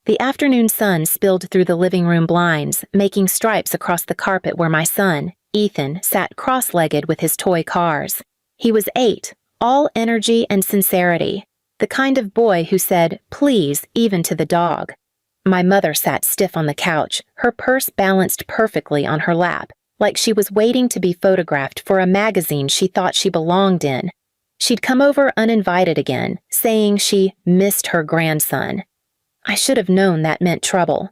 The afternoon sun spilled through the living room blinds, making stripes across the carpet where my son, Ethan, sat cross-legged with his toy cars. He was 8, all energy and sincerity, the kind of boy who said, please, even to the dog. My mother sat stiff on the couch, her purse balanced perfectly on her lap, like she was waiting to be photographed for a magazine she thought she belonged in. She'd come over uninvited again, saying she missed her grandson. I should have known that meant trouble.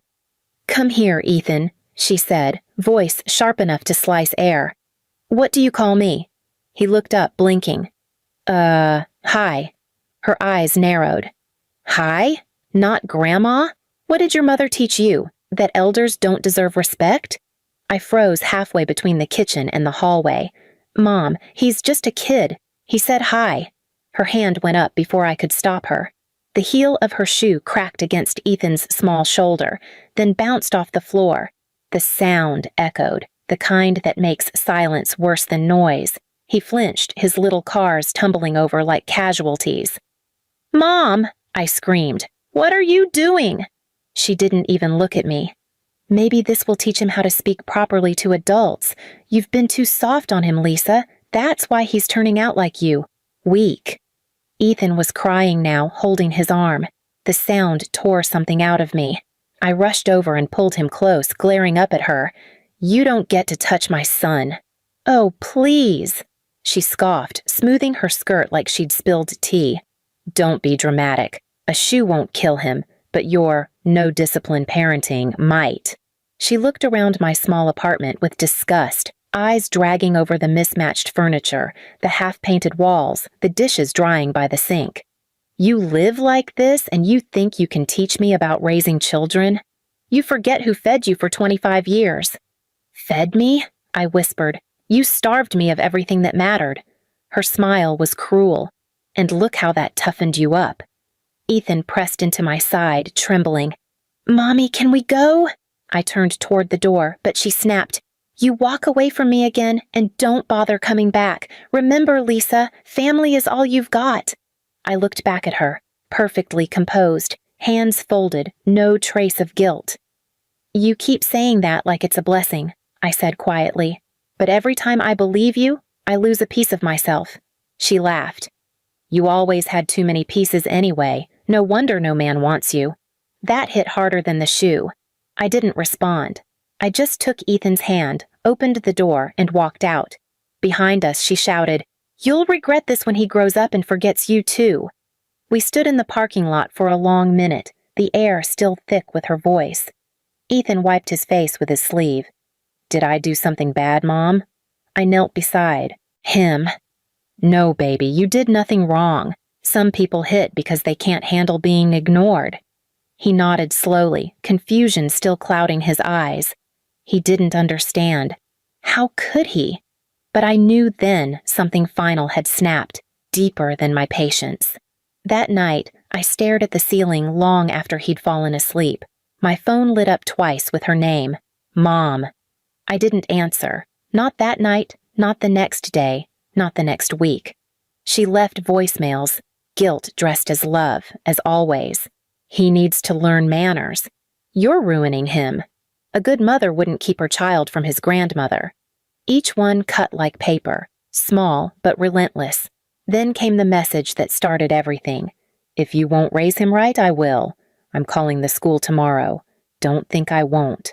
Come here, Ethan, she said, voice sharp enough to slice air. What do you call me? He looked up, blinking. Hi. Her eyes narrowed. Hi? Not Grandma? What did your mother teach you? That elders don't deserve respect? I froze halfway between the kitchen and the hallway. Mom, he's just a kid. He said hi. Her hand went up before I could stop her. The heel of her shoe cracked against Ethan's small shoulder, then bounced off the floor. The sound echoed, the kind that makes silence worse than noise. He flinched, his little cars tumbling over like casualties. Mom, I screamed. What are you doing? She didn't even look at me. Maybe this will teach him how to speak properly to adults. You've been too soft on him, Lisa. That's why he's turning out like you. Weak. Ethan was crying now, holding his arm. The sound tore something out of me. I rushed over and pulled him close, glaring up at her. You don't get to touch my son. Oh, please. She scoffed, smoothing her skirt like she'd spilled tea. Don't be dramatic. A shoe won't kill him, but your no-discipline parenting might. She looked around my small apartment with disgust, eyes dragging over the mismatched furniture, the half-painted walls, the dishes drying by the sink. You live like this and you think you can teach me about raising children? You forget who fed you for 25 years. Fed me? I whispered. You starved me of everything that mattered. Her smile was cruel. And look how that toughened you up. Ethan pressed into my side, trembling. Mommy, can we go? I turned toward the door, but she snapped. You walk away from me again and don't bother coming back. Remember, Lisa, family is all you've got. I looked back at her, perfectly composed, hands folded, no trace of guilt. You keep saying that like it's a blessing, I said quietly. But every time I believe you, I lose a piece of myself. She laughed. You always had too many pieces anyway. No wonder no man wants you. That hit harder than the shoe. I didn't respond. I just took Ethan's hand, opened the door, and walked out. Behind us, she shouted, You'll regret this when he grows up and forgets you too. We stood in the parking lot for a long minute, the air still thick with her voice. Ethan wiped his face with his sleeve. Did I do something bad, Mom? I knelt beside him. No, baby, you did nothing wrong. Some people hit because they can't handle being ignored. He nodded slowly, confusion still clouding his eyes. He didn't understand. How could he? But I knew then something final had snapped, deeper than my patience. That night, I stared at the ceiling long after he'd fallen asleep. My phone lit up twice with her name, Mom. I didn't answer. Not that night, not the next day, not the next week. She left voicemails, guilt dressed as love, as always. He needs to learn manners. You're ruining him. A good mother wouldn't keep her child from his grandmother. Each one cut like paper, small but relentless. Then came the message that started everything. If you won't raise him right, I will. I'm calling the school tomorrow. Don't think I won't.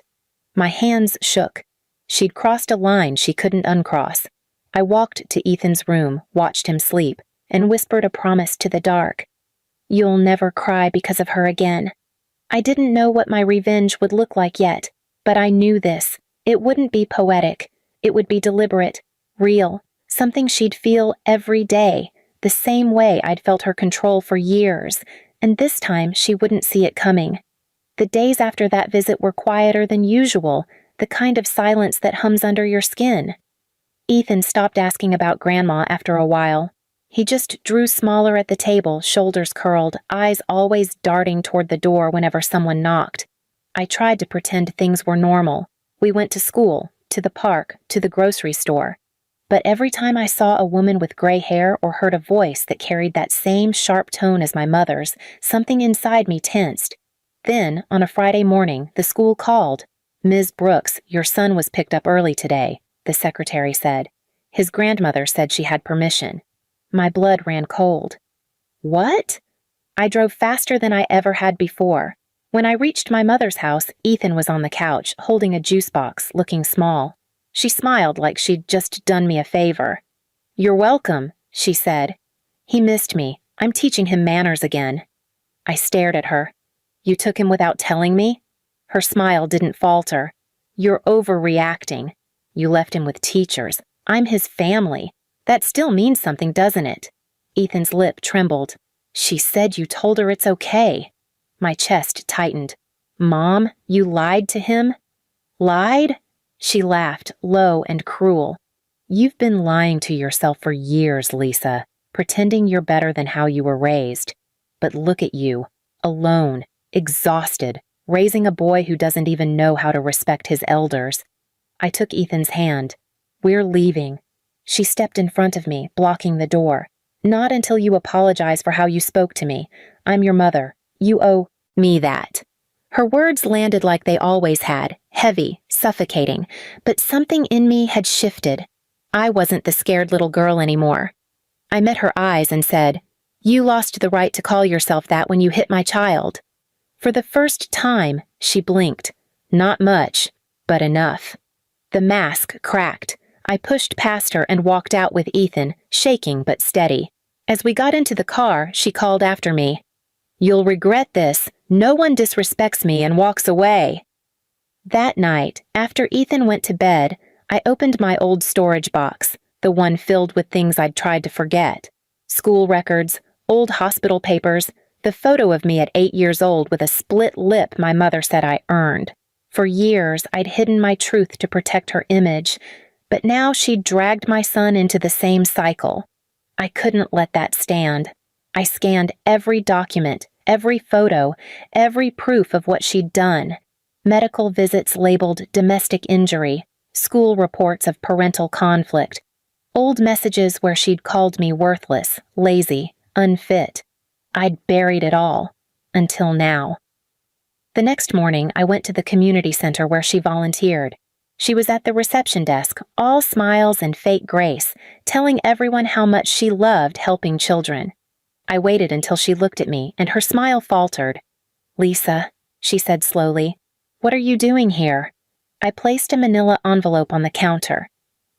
My hands shook. She'd crossed a line she couldn't uncross. I walked to Ethan's room, watched him sleep, and whispered a promise to the dark. You'll never cry because of her again. I didn't know what my revenge would look like yet, but I knew this. It wouldn't be poetic. It would be deliberate, real, something she'd feel every day, the same way I'd felt her control for years, and this time she wouldn't see it coming. The days after that visit were quieter than usual, the kind of silence that hums under your skin. Ethan stopped asking about Grandma after a while. He just drew smaller at the table, shoulders curled, eyes always darting toward the door whenever someone knocked. I tried to pretend things were normal. We went to school, to the park, to the grocery store. But every time I saw a woman with gray hair or heard a voice that carried that same sharp tone as my mother's, something inside me tensed. Then, on a Friday morning, the school called. "Ms. Brooks, your son was picked up early today," the secretary said. His grandmother said she had permission. My blood ran cold. What? I drove faster than I ever had before. When I reached my mother's house, Ethan was on the couch, holding a juice box, looking small. She smiled like she'd just done me a favor. "You're welcome," she said. "He missed me. I'm teaching him manners again." I stared at her. "You took him without telling me?" Her smile didn't falter. "You're overreacting. You left him with teachers. I'm his family. That still means something, doesn't it?" Ethan's lip trembled. "She said you told her it's okay." My chest tightened. "Mom, you lied to him?" "Lied?" She laughed, low and cruel. "You've been lying to yourself for years, Lisa, pretending you're better than how you were raised. But look at you, alone, exhausted, raising a boy who doesn't even know how to respect his elders." I took Ethan's hand. "We're leaving." She stepped in front of me, blocking the door. "Not until you apologize for how you spoke to me. I'm your mother. You owe me that." Her words landed like they always had, heavy, suffocating, but something in me had shifted. I wasn't the scared little girl anymore. I met her eyes and said, "You lost the right to call yourself that when you hit my child." For the first time, she blinked. Not much, but enough. The mask cracked. I pushed past her and walked out with Ethan, shaking but steady. As we got into the car, she called after me, "You'll regret this. No one disrespects me and walks away." That night, after Ethan went to bed, I opened my old storage box, the one filled with things I'd tried to forget. School records, old hospital papers, the photo of me at 8 years old with a split lip my mother said I earned. For years, I'd hidden my truth to protect her image, but now she'd dragged my son into the same cycle. I couldn't let that stand. I scanned every document, every photo, every proof of what she'd done. Medical visits labeled domestic injury, school reports of parental conflict, old messages where she'd called me worthless, lazy, unfit. I'd buried it all, until now. The next morning, I went to the community center where she volunteered. She was at the reception desk, all smiles and fake grace, telling everyone how much she loved helping children. I waited until she looked at me, and her smile faltered. "Lisa," she said slowly, "what are you doing here?" I placed a manila envelope on the counter.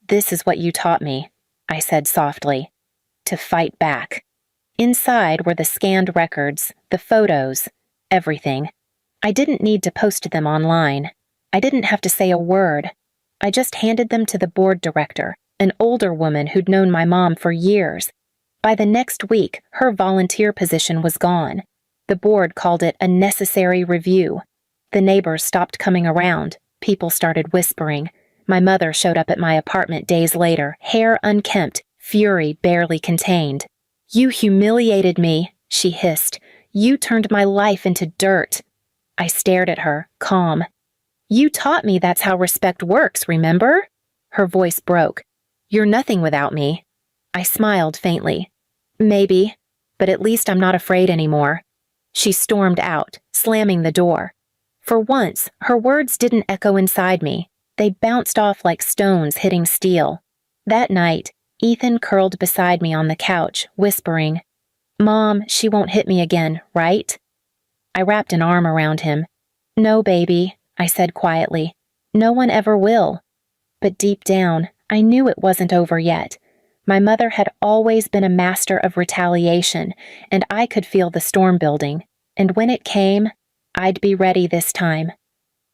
"This is what you taught me," I said softly. "To fight back." Inside were the scanned records, the photos, everything. I didn't need to post them online. I didn't have to say a word. I just handed them to the board director, an older woman who'd known my mom for years. By the next week, her volunteer position was gone. The board called it a necessary review. The neighbors stopped coming around. People started whispering. My mother showed up at my apartment days later, hair unkempt, fury barely contained. "You humiliated me," she hissed. "You turned my life into dirt." I stared at her, calm. "You taught me that's how respect works, remember?" Her voice broke. "You're nothing without me." I smiled faintly. "Maybe, but at least I'm not afraid anymore." She stormed out, slamming the door. For once, her words didn't echo inside me. They bounced off like stones hitting steel. That night, Ethan curled beside me on the couch, whispering, "Mom, she won't hit me again, right?" I wrapped an arm around him. "No, baby," I said quietly. "No one ever will." But deep down, I knew it wasn't over yet. My mother had always been a master of retaliation, and I could feel the storm building. And when it came, I'd be ready this time.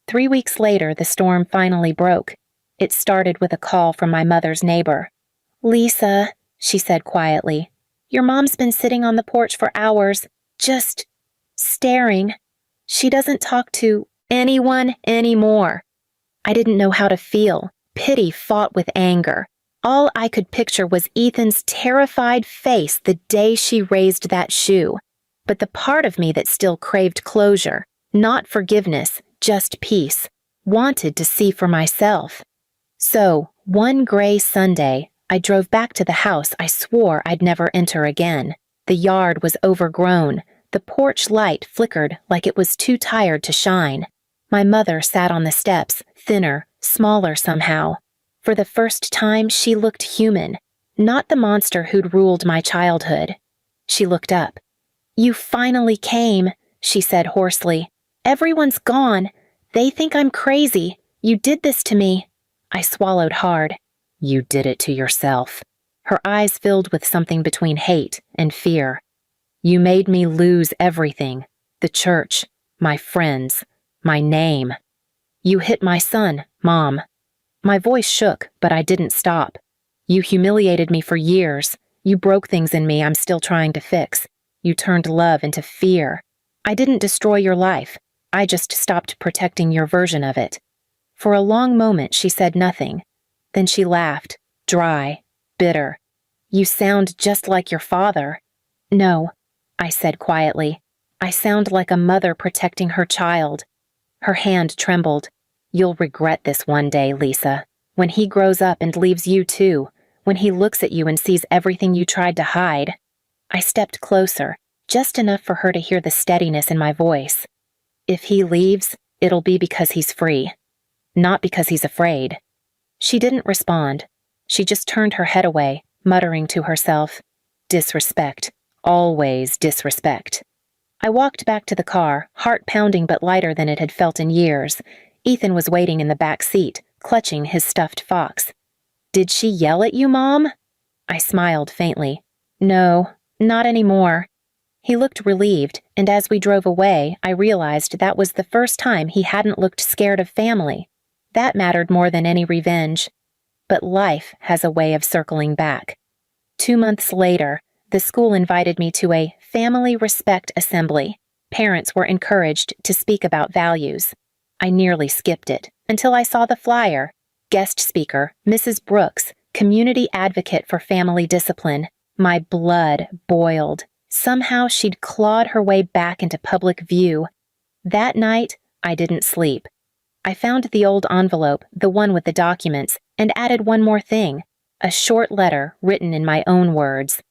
3 weeks later, the storm finally broke. It started with a call from my mother's neighbor. "Lisa," she said quietly, "your mom's been sitting on the porch for hours, just staring. She doesn't talk to anyone anymore." I didn't know how to feel. Pity fought with anger. All I could picture was Ethan's terrified face the day she raised that shoe. But the part of me that still craved closure, not forgiveness, just peace, wanted to see for myself. So, one gray Sunday, I drove back to the house I swore I'd never enter again. The yard was overgrown, The porch light flickered like it was too tired to shine. My mother sat on the steps, thinner, smaller somehow. For the first time, she looked human, not the monster who'd ruled my childhood. She looked up. "You finally came," she said hoarsely. "Everyone's gone. They think I'm crazy. You did this to me." I swallowed hard. "You did it to yourself." Her eyes filled with something between hate and fear. "You made me lose everything. The church, my friends, my name. You hit my son, Mom." My voice shook, but I didn't stop. "You humiliated me for years. You broke things in me I'm still trying to fix. You turned love into fear. I didn't destroy your life. I just stopped protecting your version of it." For a long moment she said nothing. Then she laughed, dry, bitter. "You sound just like your father." "No," I said quietly. "I sound like a mother protecting her child." Her hand trembled. "You'll regret this one day, Lisa. When he grows up and leaves you too. When he looks at you and sees everything you tried to hide." I stepped closer, just enough for her to hear the steadiness in my voice. "If he leaves, it'll be because he's free. Not because he's afraid." She didn't respond. She just turned her head away, muttering to herself, "Disrespect. Always disrespect." I walked back to the car, heart pounding but lighter than it had felt in years. Ethan was waiting in the back seat, clutching his stuffed fox. "Did she yell at you, Mom?" I smiled faintly. "No, not anymore." He looked relieved, and as we drove away, I realized that was the first time he hadn't looked scared of family. That mattered more than any revenge. But life has a way of circling back. 2 months later, the school invited me to a family respect assembly. Parents were encouraged to speak about values. I nearly skipped it, until I saw the flyer. Guest speaker, Mrs. Brooks, community advocate for family discipline. My blood boiled. Somehow she'd clawed her way back into public view. That night, I didn't sleep. I found the old envelope, the one with the documents, and added one more thing, a short letter written in my own words.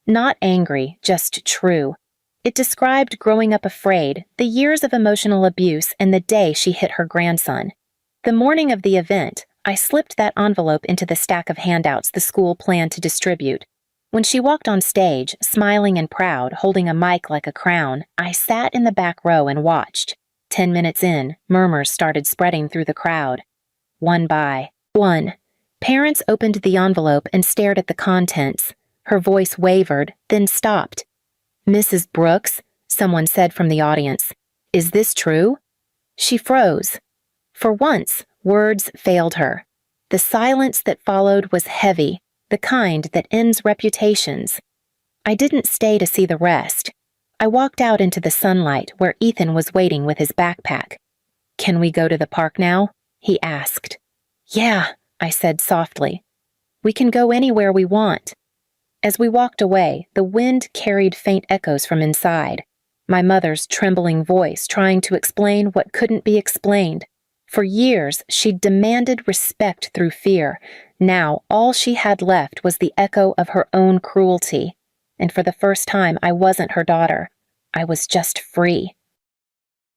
Not angry, just true. It described growing up afraid, the years of emotional abuse, and the day she hit her grandson. The morning of the event, I slipped that envelope into the stack of handouts the school planned to distribute. When she walked on stage, smiling and proud, holding a mic like a crown, I sat in the back row and watched. 10 minutes in, murmurs started spreading through the crowd. One by one. Parents opened the envelope and stared at the contents. Her voice wavered, then stopped. "Mrs. Brooks," someone said from the audience, "is this true?" She froze. For once, words failed her. The silence that followed was heavy, the kind that ends reputations. I didn't stay to see the rest. I walked out into the sunlight where Ethan was waiting with his backpack. "Can we go to the park now?" he asked. "Yeah," I said softly. "We can go anywhere we want." As we walked away, the wind carried faint echoes from inside. My mother's trembling voice trying to explain what couldn't be explained. For years, she'd demanded respect through fear. Now, all she had left was the echo of her own cruelty. And for the first time, I wasn't her daughter. I was just free.